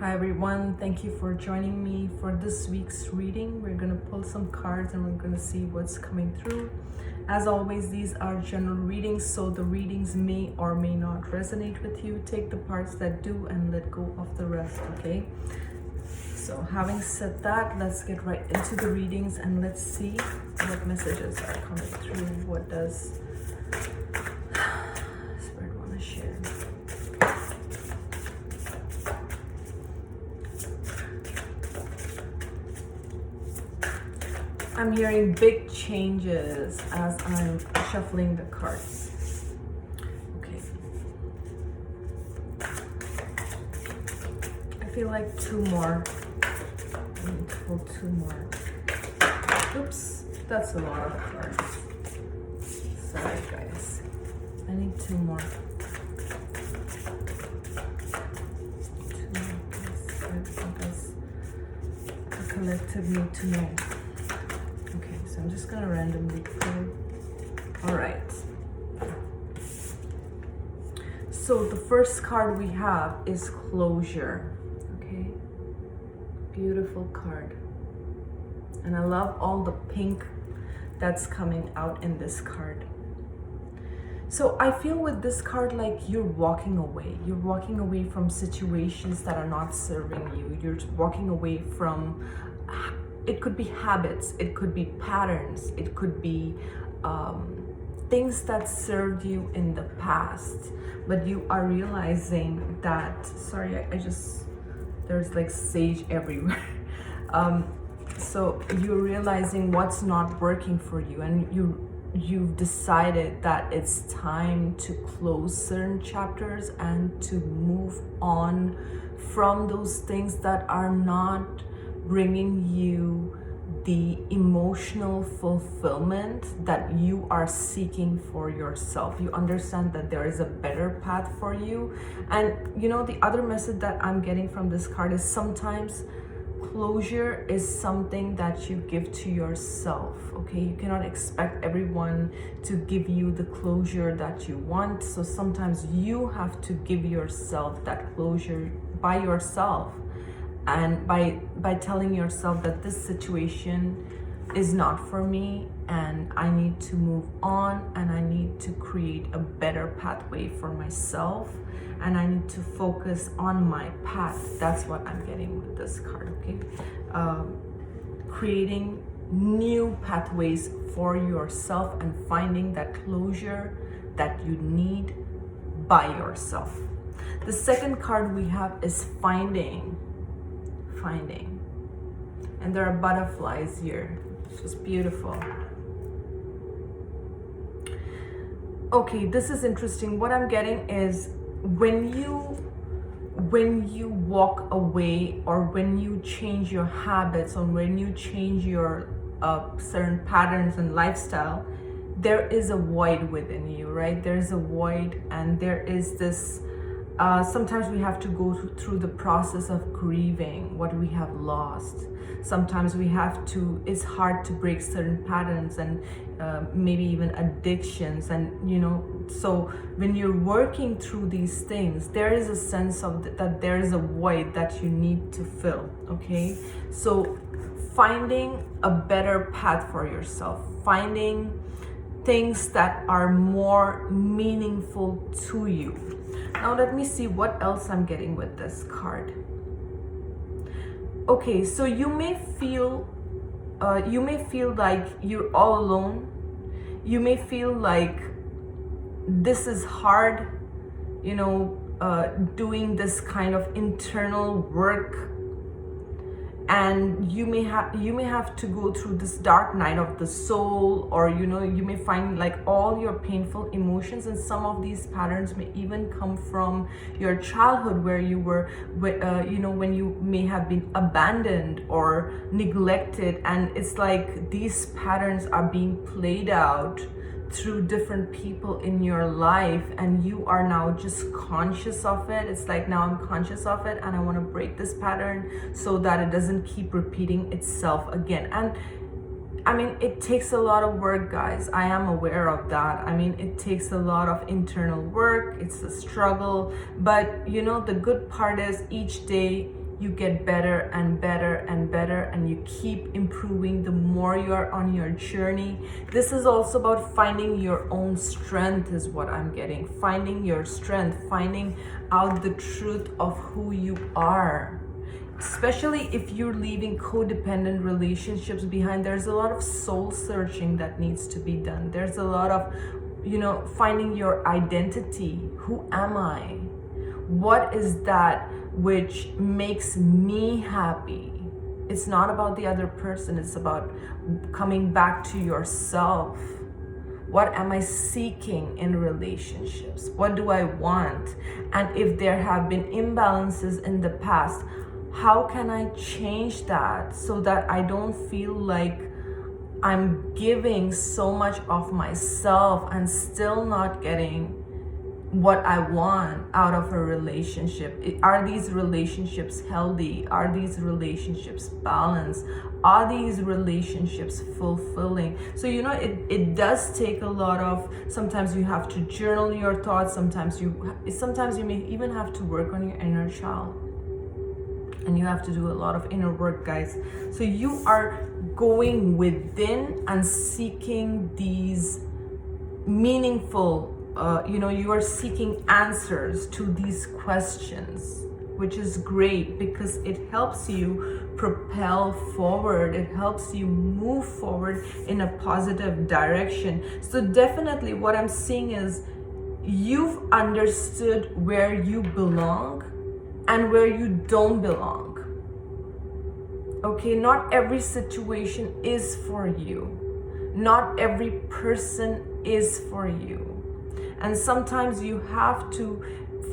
Hi everyone, thank you for joining me for this week's reading. We're going to pull some cards and we're going to see what's coming through. As always, these are general readings, so the readings may or may not resonate with you. Take the parts that do and let go of the rest, okay? So having said that, let's get right into the readings and let's see what messages are coming through. What does Spirit want to share? I'm hearing big changes as I'm shuffling the cards. Okay. I feel like two more. I need to pull two more. Oops, that's a lot of cards. Sorry guys. I need two more. Two more, please. I guess the collective need to know. Okay, so I'm just gonna randomly pull. All right. So the first card we have is closure. Okay, beautiful card. And I love all the pink that's coming out in this card. So I feel with this card like you're walking away. You're walking away from situations that are not serving you. You're walking away from, it could be habits, it could be patterns, it could be things that served you in the past, but you are realizing that, sorry, I just, there's like sage everywhere. So you're realizing what's not working for you, and you've decided that it's time to close certain chapters and to move on from those things that are not bringing you the emotional fulfillment that you are seeking for yourself. You understand that there is a better path for you. And you know, the other message that I'm getting from this card is sometimes closure is something that you give to yourself. Okay, you cannot expect everyone to give you the closure that you want, so sometimes you have to give yourself that closure by yourself, and by telling yourself that this situation is not for me and I need to move on, and I need to create a better pathway for myself, and I need to focus on my path. That's what I'm getting with this card. Okay, creating new pathways for yourself and finding that closure that you need by yourself. The second card we have is finding. And there are butterflies here. It's just beautiful. Okay, this is interesting. What I'm getting is when you walk away, or when you change your habits, or when you change your certain patterns and lifestyle, there is a void within you, right? There's a void, and there is this sometimes we have to go through the process of grieving what we have lost. Sometimes we have to, it's hard to break certain patterns and maybe even addictions, and you know, so when you're working through these things, there is a sense of that there is a void that you need to fill. Okay, so finding a better path for yourself, finding things that are more meaningful to you. Now let me see what else I'm getting with this card. Okay, so you may feel like you're all alone. You may feel like this is hard, you know, doing this kind of internal work, and you may have to go through this dark night of the soul, or you know, you may find like all your painful emotions, and some of these patterns may even come from your childhood, where you were you know, when you may have been abandoned or neglected, and it's like these patterns are being played out through different people in your life, and you are now just conscious of it. It's like, now I'm conscious of it and I want to break this pattern so that it doesn't keep repeating itself again. And I mean, it takes a lot of work, guys. I am aware of that. I mean, it takes a lot of internal work. It's a struggle. But you know, the good part is each day you get better and better and better, and you keep improving the more you are on your journey. This is also about finding your own strength, is what I'm getting. Finding your strength, finding out the truth of who you are. Especially if you're leaving codependent relationships behind, there's a lot of soul searching that needs to be done. There's a lot of, finding your identity. Who am I? What is that which makes me happy? It's not about the other person. It's about coming back to yourself. What am I seeking in relationships? What do I want? And if there have been imbalances in the past, how can I change that so that I don't feel like I'm giving so much of myself and still not getting what I want out of a relationship? Are these relationships healthy? Are these relationships balanced? Are these relationships fulfilling? So, it does take a lot of, sometimes you have to journal your thoughts. Sometimes you may even have to work on your inner child. And you have to do a lot of inner work, guys. So you are going within and seeking these meaningful, you are seeking answers to these questions, which is great because it helps you propel forward. It helps you move forward in a positive direction. So definitely what I'm seeing is you've understood where you belong and where you don't belong. Okay, not every situation is for you. Not every person is for you. And sometimes you have to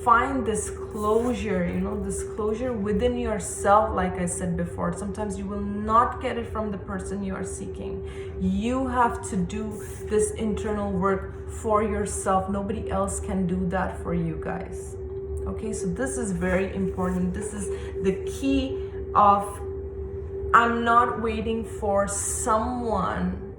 find this closure, this closure within yourself. Like I said before, sometimes you will not get it from the person you are seeking. You have to do this internal work for yourself. Nobody else can do that for you, guys. Okay, so this is very important. This is the key of, I'm not waiting for someone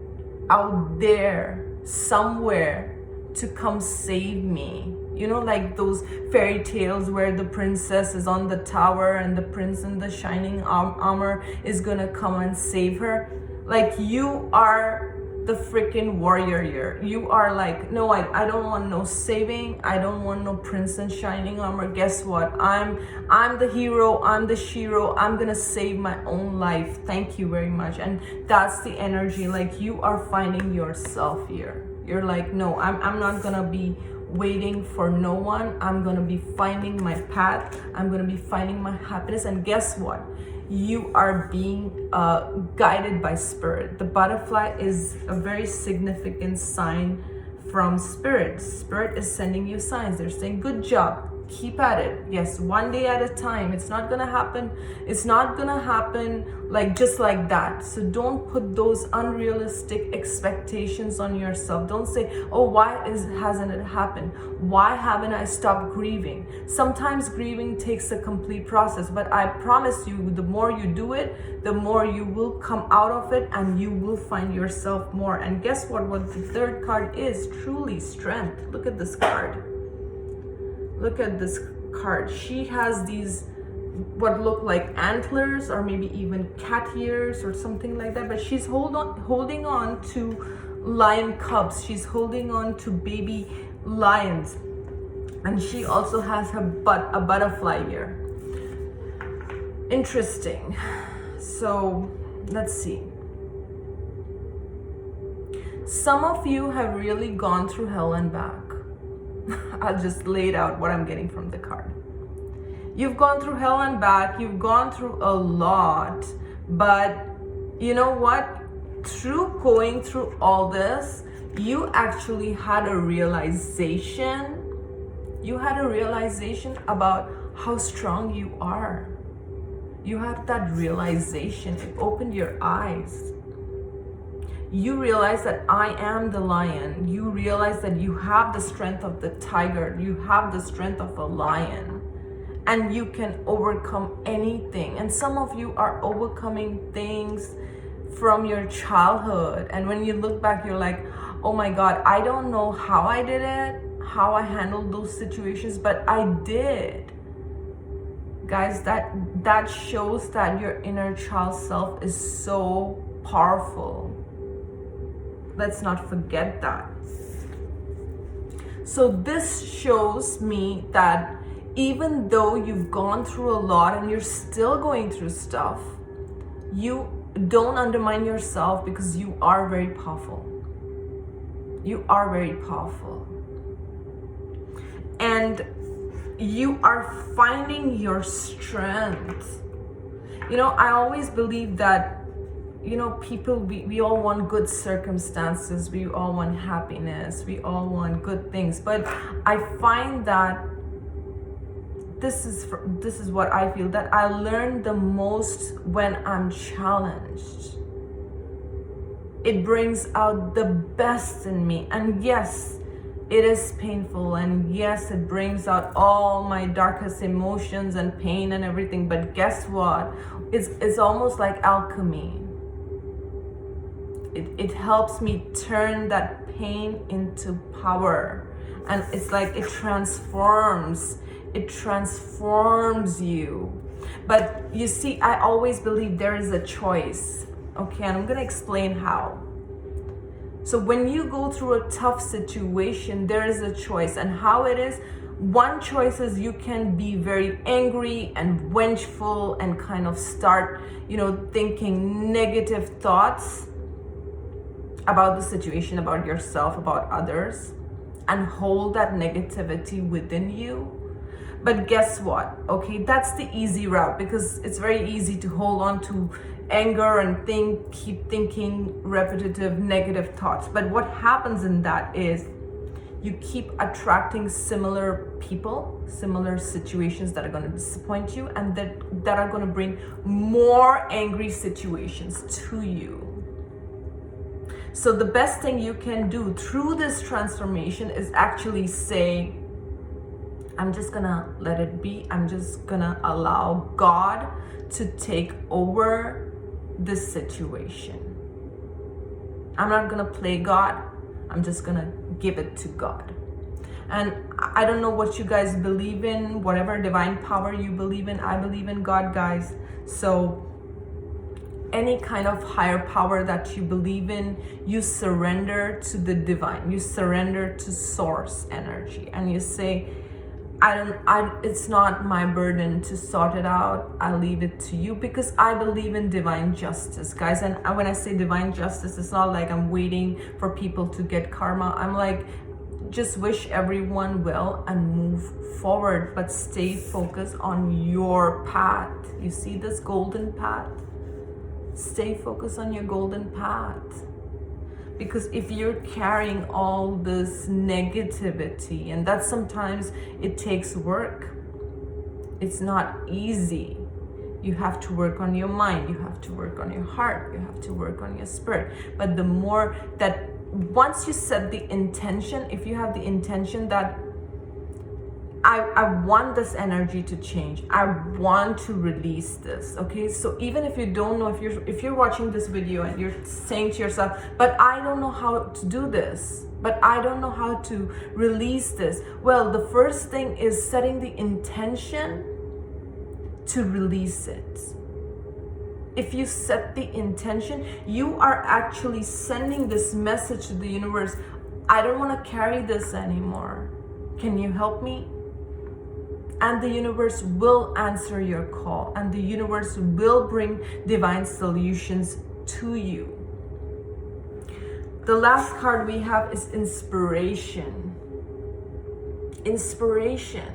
out there somewhere to come save me. Like those fairy tales where the princess is on the tower and the prince in the shining armor is gonna come and save her. Like, you are the freaking warrior here. You are like, no, I don't want no saving. I don't want no prince in shining armor. Guess what? I'm the hero. I'm the shiro. I'm gonna save my own life. Thank you very much. And that's the energy. Like, you are finding yourself here. You're like, no, I'm not gonna be waiting for no one. I'm gonna be finding my path. I'm gonna be finding my happiness. And guess what? You are being guided by spirit. The butterfly is a very significant sign from spirit. Spirit is sending you signs. They're saying, good job. Keep at it. Yes, one day at a time. It's not gonna happen. It's not gonna happen like just like that. So don't put those unrealistic expectations on yourself. Don't say, oh, hasn't it happened? Why haven't I stopped grieving? Sometimes grieving takes a complete process, but I promise you, the more you do it, the more you will come out of it and you will find yourself more. And guess what? What the third card is? Truly strength. Look at this card. Look at this card. She has these what look like antlers or maybe even cat ears or something like that, but she's holding on to lion cubs. She's holding on to baby lions, and she also has a butterfly here. Interesting. So let's see. Some of you have really gone through hell and back. I'll just lay it out what I'm getting from the card. You've gone through hell and back. You've gone through a lot. But you know what? Through going through all this, you actually had a realization. You had a realization about how strong you are. You had that realization. It opened your eyes. You realize that I am the lion. You realize that you have the strength of the tiger. You have the strength of a lion. And you can overcome anything. And some of you are overcoming things from your childhood. And when you look back, you're like, oh my God, I don't know how I did it, how I handled those situations, but I did. guys, that shows that your inner child self is so powerful. Let's not forget that. So this shows me that even though you've gone through a lot and you're still going through stuff, you don't undermine yourself, because you are very powerful. You are very powerful. And you are finding your strength. You know, I always believe that, you know, people, we all want good circumstances, we all want happiness, we all want good things. But I find that this is what I feel, that I learn the most when I'm challenged. It brings out the best in me. And yes, it is painful, and yes, it brings out all my darkest emotions and pain and everything. But guess what? It's almost like alchemy. It helps me turn that pain into power. And it's like it transforms you. But you see, I always believe there is a choice. Okay, and I'm gonna explain how. So when you go through a tough situation, there is a choice. And how it is, one choice is you can be very angry and vengeful and kind of start, you know, thinking negative thoughts about the situation, about yourself, about others, and hold that negativity within you. But guess what? Okay, that's the easy route, because it's very easy to hold on to anger and keep thinking repetitive negative thoughts. But what happens in that is you keep attracting similar people, similar situations that are going to disappoint you, and that are going to bring more angry situations to you. So the best thing you can do through this transformation is actually say, I'm just gonna let it be. I'm just gonna allow God to take over this situation. I'm not gonna play God. I'm just gonna give it to God. And I don't know what you guys believe in, whatever divine power you believe in. I believe in God, guys. So any kind of higher power that you believe in, you surrender to the divine. You surrender to source energy, and you say, it's not my burden to sort it out. I leave it to you, because I believe in divine justice, guys. And when I say divine justice, it's not like I'm waiting for people to get karma. I'm like, just wish everyone well and move forward, but stay focused on your path. You see this golden path? Stay focused on your golden path. Because if you're carrying all this negativity, and that sometimes it takes work, it's not easy. You have to work on your mind, you have to work on your heart, you have to work on your spirit. But the more that, once you set the intention, if you have the intention that I want this energy to change, I want to release this, okay? So even if you don't know, if you're watching this video and you're saying to yourself, but I don't know how to do this, but I don't know how to release this. Well, the first thing is setting the intention to release it. If you set the intention, you are actually sending this message to the universe. I don't want to carry this anymore. Can you help me? And the universe will answer your call, and the universe will bring divine solutions to you. The last card we have is inspiration. Inspiration.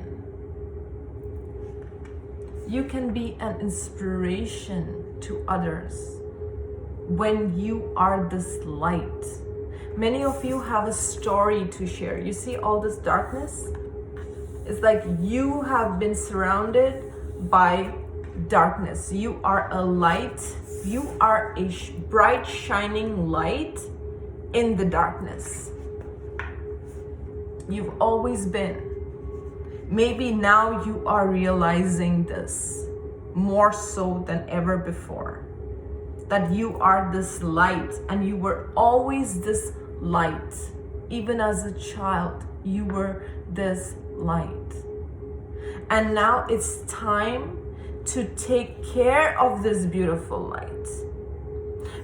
You can be an inspiration to others when you are this light. Many of you have a story to share. You see all this darkness? It's like you have been surrounded by darkness. You are a light. You are a bright, shining light in the darkness. You've always been. Maybe now you are realizing this more so than ever before. That you are this light, and you were always this light. Even as a child, you were this light. And now it's time to take care of this beautiful light.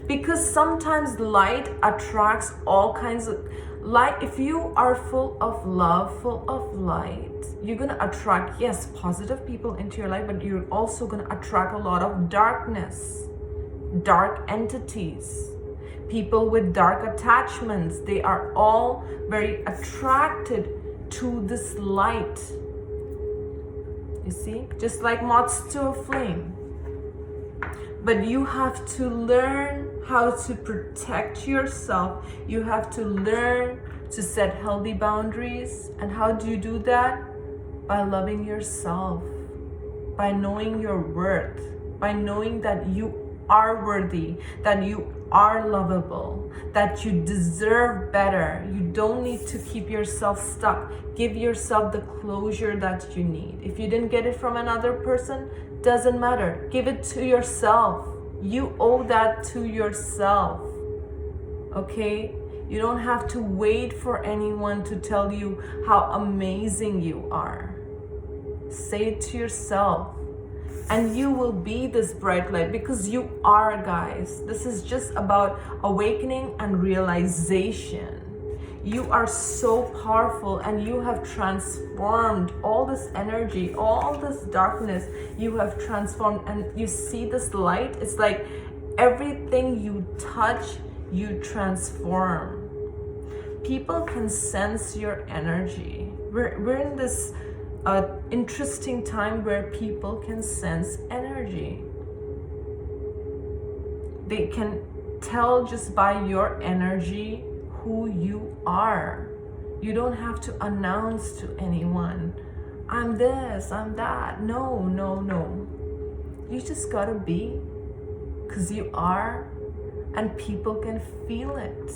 Because sometimes light attracts all kinds of light. If you are full of love, full of light, you're gonna attract, yes, positive people into your life, but you're also gonna attract a lot of darkness, dark entities, people with dark attachments. They are all very attracted to this light. You see, just like moths to a flame. But you have to learn how to protect yourself. You have to learn to set healthy boundaries. And how do you do that? By loving yourself, by knowing your worth, by knowing that you are worthy, that you are lovable, that you deserve better. You don't need to keep yourself stuck. Give yourself the closure that you need. If you didn't get it from another person, doesn't matter. Give it to yourself. You owe that to yourself. Okay? You don't have to wait for anyone to tell you how amazing you are. Say it to yourself. And you will be this bright light, because you are, guys. This is just about awakening and realization. You are so powerful, and you have transformed all this energy, all this darkness. You have transformed, and you see this light. It's like everything you touch, you transform. People can sense your energy. We're in this interesting time where people can sense energy. They can tell just by your energy who you are. You don't have to announce to anyone, I'm this, I'm that. No. You just gotta be, because you are, and people can feel it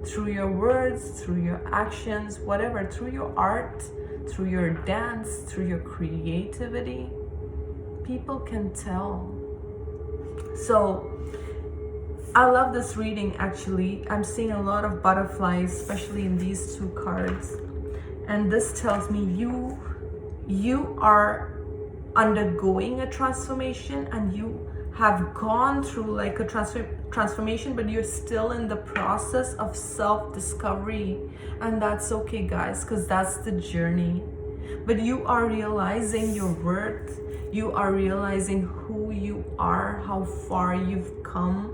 through your words, through your actions, whatever, through your art, through your dance, through your creativity. People can tell. So I love this reading. Actually, I'm seeing a lot of butterflies, especially in these two cards, and this tells me you are undergoing a transformation, and you have gone through like a transformation, but you're still in the process of self-discovery. And that's okay, guys, because that's the journey. But you are realizing your worth. You are realizing who you are, how far you've come.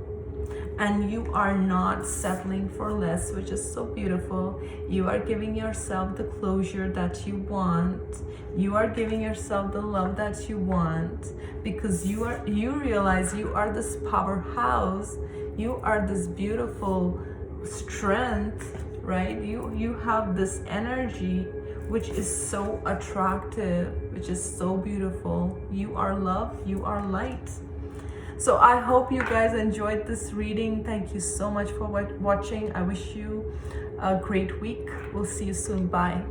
And you are not settling for less, which is so beautiful. You are giving yourself the closure that you want. You are giving yourself the love that you want, because you realize you are this powerhouse. You are this beautiful strength, right? You have this energy which is so attractive, which is so beautiful. You are love, you are light. So I hope you guys enjoyed this reading. Thank you so much for watching. I wish you a great week. We'll see you soon. Bye.